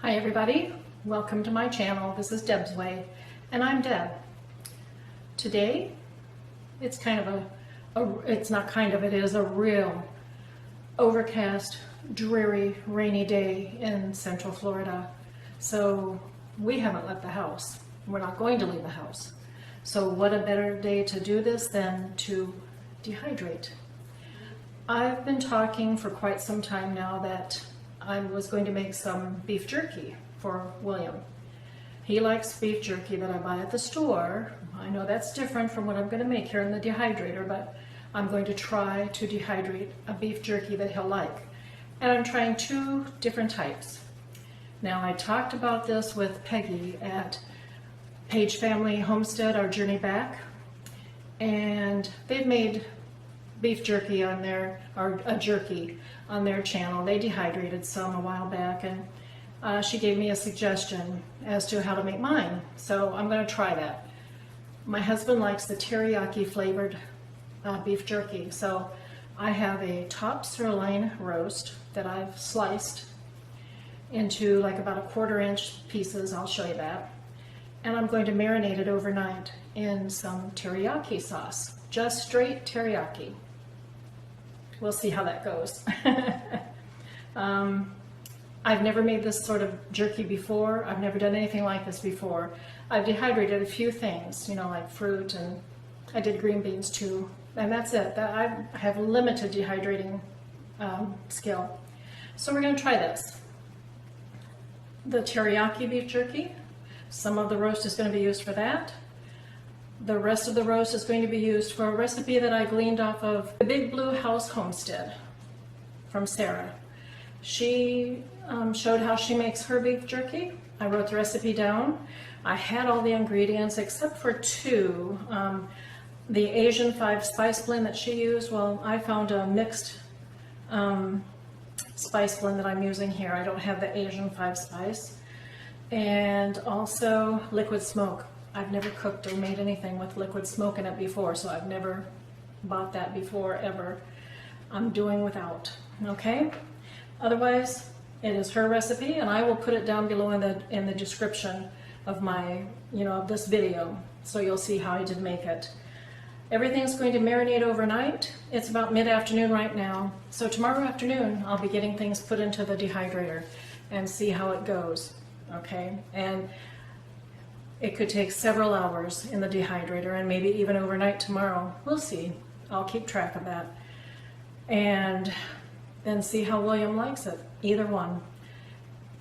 Hi everybody, welcome to my channel. This is Deb's Way, and I'm Deb. Today, it's kind of it is a real overcast, dreary, rainy day in Central Florida. So we haven't left the house. We're not going to leave the house. So what a better day to do this than to dehydrate. I've been talking for quite some time now that I was going to make some beef jerky for William. He likes beef jerky that I buy at the store. I know that's different from what I'm going to make here in the dehydrator, but I'm going to try to dehydrate a beef jerky that he'll like. And I'm trying two different types. Now, I talked about this with Peggy at Paige Family Homestead, our journey back, and they've made beef jerky on their, or a jerky on their channel. They dehydrated some a while back, and she gave me a suggestion as to how to make mine. So I'm going to try that. My husband likes the teriyaki flavored beef jerky. So I have a top sirloin roast that I've sliced into like about 1/4 inch pieces. I'll show you that. And I'm going to marinate it overnight in some teriyaki sauce, just straight teriyaki. We'll see how that goes. I've never made this sort of jerky before. I've never done anything like this before. I've dehydrated a few things, you know, like fruit, and I did green beans too, and that's it. I have limited dehydrating skill. So we're going to try this. The teriyaki beef jerky, some of the roast is going to be used for that. The rest of the roast is going to be used for a recipe that I gleaned off of the Big Blue House Homestead from Sarah. She showed how she makes her beef jerky. I wrote the recipe down. I had all the ingredients except for two. The Asian 5 spice blend that she used, well, I found a mixed spice blend that I'm using here. I don't have the Asian 5 spice. And also liquid smoke. I've never cooked or made anything with liquid smoke in it before, so I've never bought that before, ever. I'm doing without, okay? Otherwise, it is her recipe, and I will put it down below in the description of my, of this video, so you'll see how I did make it. Everything's going to marinate overnight. It's about mid-afternoon right now, so tomorrow afternoon I'll be getting things put into the dehydrator and see how it goes, okay? And it could take several hours in the dehydrator and maybe even overnight tomorrow. We'll see. I'll keep track of that. And then see how William likes it. Either one.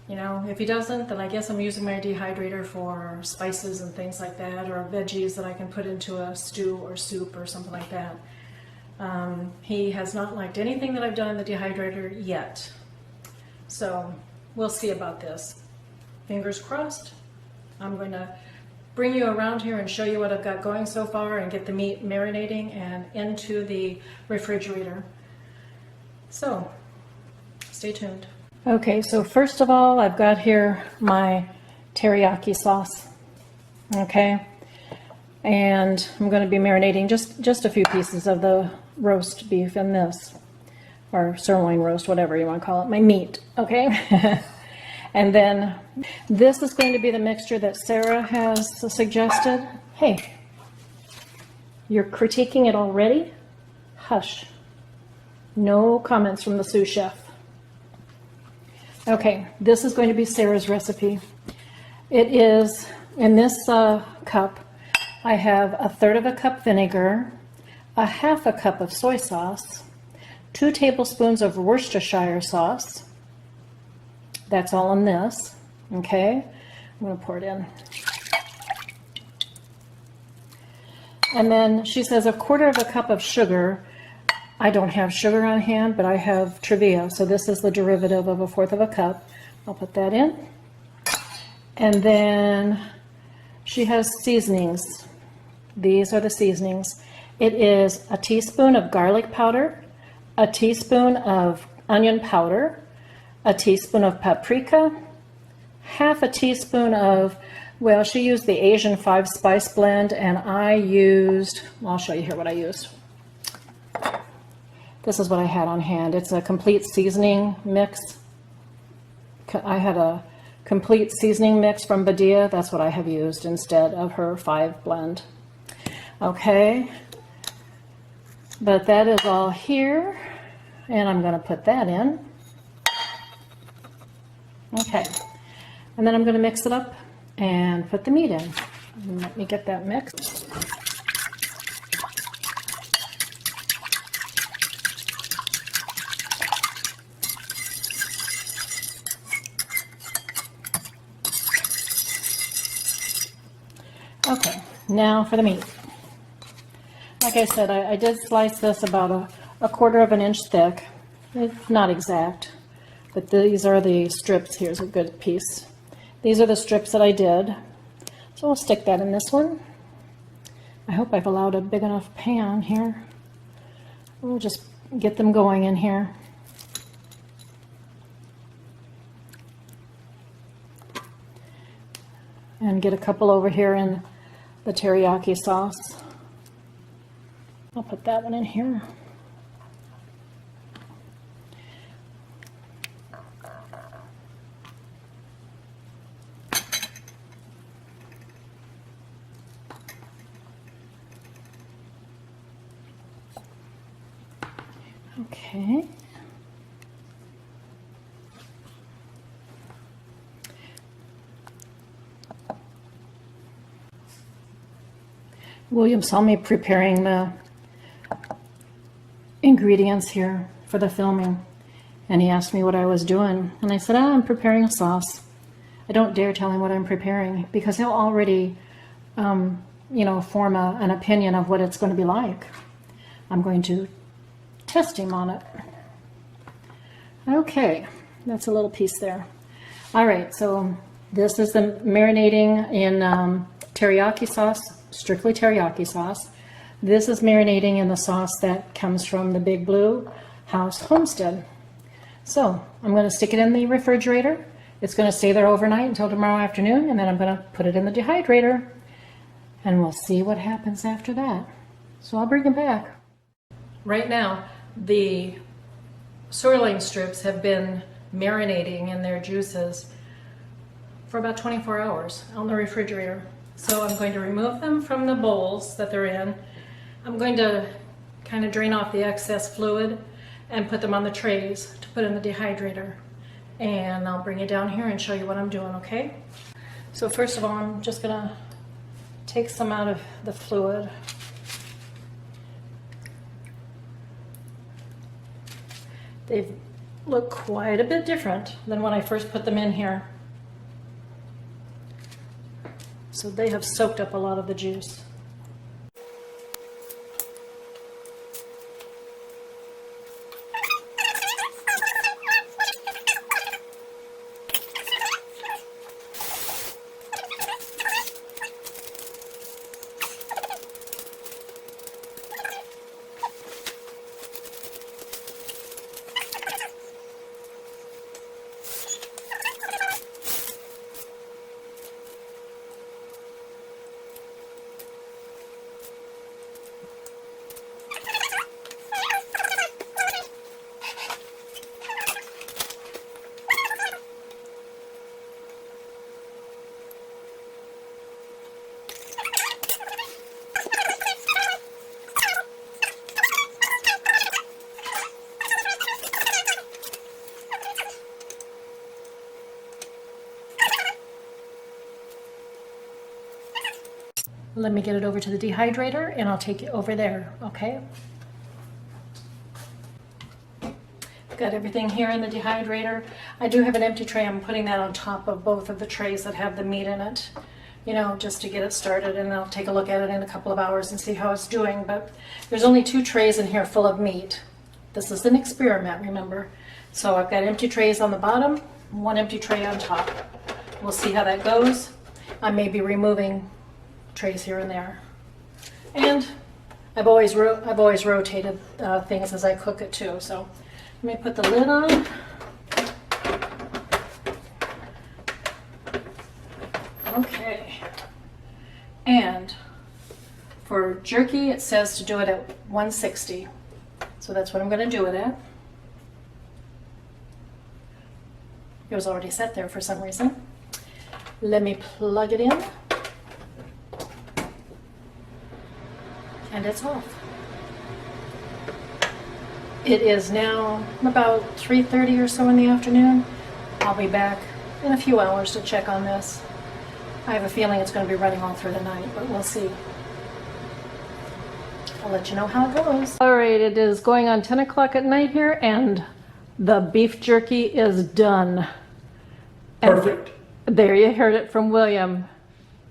If he doesn't, then I guess I'm using my dehydrator for spices and things like that, or veggies that I can put into a stew or soup or something like that. He has not liked anything that I've done in the dehydrator yet. So we'll see about this. Fingers crossed. I'm going to bring you around here and show you what I've got going so far and get the meat marinating and into the refrigerator. So, stay tuned. Okay, so first of all, I've got here my teriyaki sauce, okay? And I'm going to be marinating just a few pieces of the roast beef in this, or sirloin roast, whatever you want to call it, my meat, okay? And then this is going to be the mixture that Sarah has suggested. Hey, you're critiquing it already? Hush. No comments from the sous chef. Okay, this is going to be Sarah's recipe. It is, in this cup, I have 1/3 cup vinegar, 1/2 cup of soy sauce, 2 tablespoons of Worcestershire sauce. That's all in this, okay? I'm going to pour it in. And then she says 1/4 cup of sugar. I don't have sugar on hand, but I have Trevia, so this is the derivative of 1/4 cup. I'll put that in. And then she has seasonings. These are the seasonings. It is a teaspoon of garlic powder, a teaspoon of onion powder, a teaspoon of paprika, 1/2 teaspoon of, well, she used the Asian 5 spice blend, and I used, I'll show you here what I used. This is what I had on hand. It's a complete seasoning mix. I had a complete seasoning mix from Badia. That's what I have used instead of her 5 blend. Okay, but that is all here, and I'm going to put that in. Okay, and then I'm going to mix it up and put the meat in. Let me get that mixed. Okay, now for the meat. Like I said, I did slice this about a 1/4 of an inch thick. It's not exact, but these are the strips. Here's a good piece. These are the strips that I did. So we'll stick that in this one. I hope I've allowed a big enough pan here. We'll just get them going in here. And get a couple over here in the teriyaki sauce. I'll put that one in here. Okay. William saw me preparing the ingredients here for the filming, and he asked me what I was doing, and I said, I'm preparing a sauce. I don't dare tell him what I'm preparing because he'll already you know, form an opinion of what it's going to be like. I'm going to test him on it. Okay, that's a little piece there. All right, so this is the marinating in teriyaki sauce, strictly teriyaki sauce. This is marinating in the sauce that comes from the Big Blue House Homestead. So I'm going to stick it in the refrigerator. It's going to stay there overnight until tomorrow afternoon, and then I'm going to put it in the dehydrator, and we'll see what happens after that. So I'll bring it back. Right now, the sirloin strips have been marinating in their juices for about 24 hours on the refrigerator. So I'm going to remove them from the bowls that they're in. I'm going to kind of drain off the excess fluid and put them on the trays to put in the dehydrator. And I'll bring it down here and show you what I'm doing, okay? So first of all, I'm just gonna take some out of the fluid. They look quite a bit different than when I first put them in here. So they have soaked up a lot of the juice. Let me get it over to the dehydrator and I'll take it over there, okay? Got everything here in the dehydrator. I do have an empty tray. I'm putting that on top of both of the trays that have the meat in it, you know, just to get it started, and I'll take a look at it in a couple of hours and see how it's doing. But there's only 2 trays in here full of meat. This is an experiment, remember? So I've got empty trays on the bottom, 1 empty tray on top. We'll see how that goes. I may be removing trays here and there. And I've always rotated things as I cook it too. So let me put the lid on. Okay. And for jerky, it says to do it at 160. So that's what I'm going to do it at. It was already set there for some reason. Let me plug it in. And it's off. It is now about 3:30 or so in the afternoon. I'll be back in a few hours to check on this. I have a feeling it's going to be running all through the night, but we'll see. I'll let you know how it goes. All right, it is going on 10 o'clock at night here, and the beef jerky is done. Perfect. And there you heard it from William.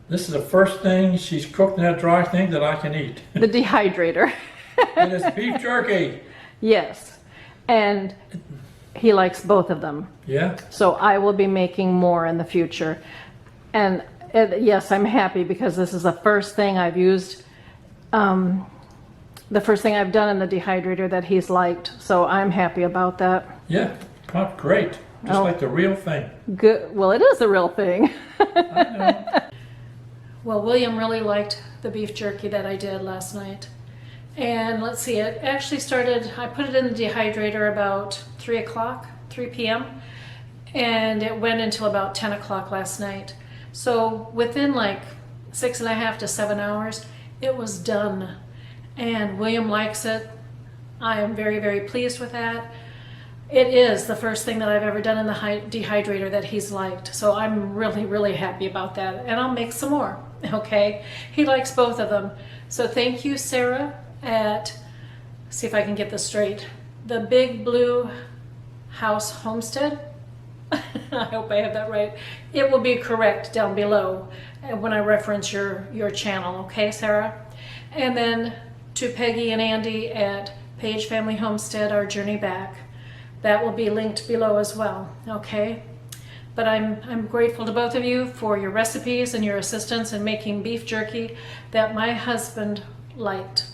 This is the first thing she's cooked in that dry thing that I can eat. The dehydrator. And it's beef jerky. Yes, and he likes both of them. Yeah? So I will be making more in the future. And yes, I'm happy because this is the first thing I've used, the first thing I've done in the dehydrator that he's liked. So I'm happy about that. Yeah, great. Just like the real thing. Good. Well, it is the real thing. I know. Well, William really liked the beef jerky that I did last night. And let's see, it actually started, I put it in the dehydrator about 3 p.m. And it went until about 10 o'clock last night. So within like 6.5 to 7 hours, it was done. And William likes it. I am very, very pleased with that. It is the first thing that I've ever done in the dehydrator that he's liked. So I'm really, really happy about that. And I'll make some more, okay? He likes both of them. So thank you, Sarah, at, see if I can get this straight, the Big Blue House Homestead. I hope I have that right. It will be correct down below when I reference your channel, okay, Sarah? And then to Peggy and Andy at Paige Family Homestead, Our Journey Back. That will be linked below as well, okay? But I'm grateful to both of you for your recipes and your assistance in making beef jerky that my husband liked.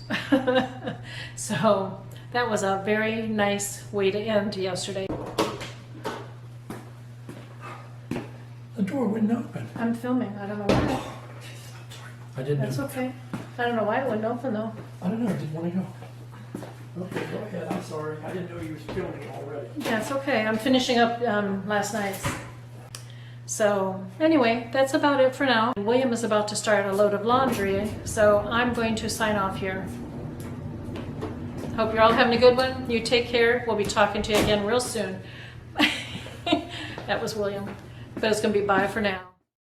So that was a very nice way to end yesterday. The door wouldn't open. I'm filming, I don't know why. I didn't That's know. okay. I don't know why it wouldn't open though. I don't know, I didn't want to go. Okay, go ahead, I'm sorry. I didn't know you were filming already. That's okay, I'm finishing up last night's. So anyway, that's about it for now. William is about to start a load of laundry, so I'm going to sign off here. Hope you're all having a good one. You take care. We'll be talking to you again real soon. That was William. But it's going to be bye for now.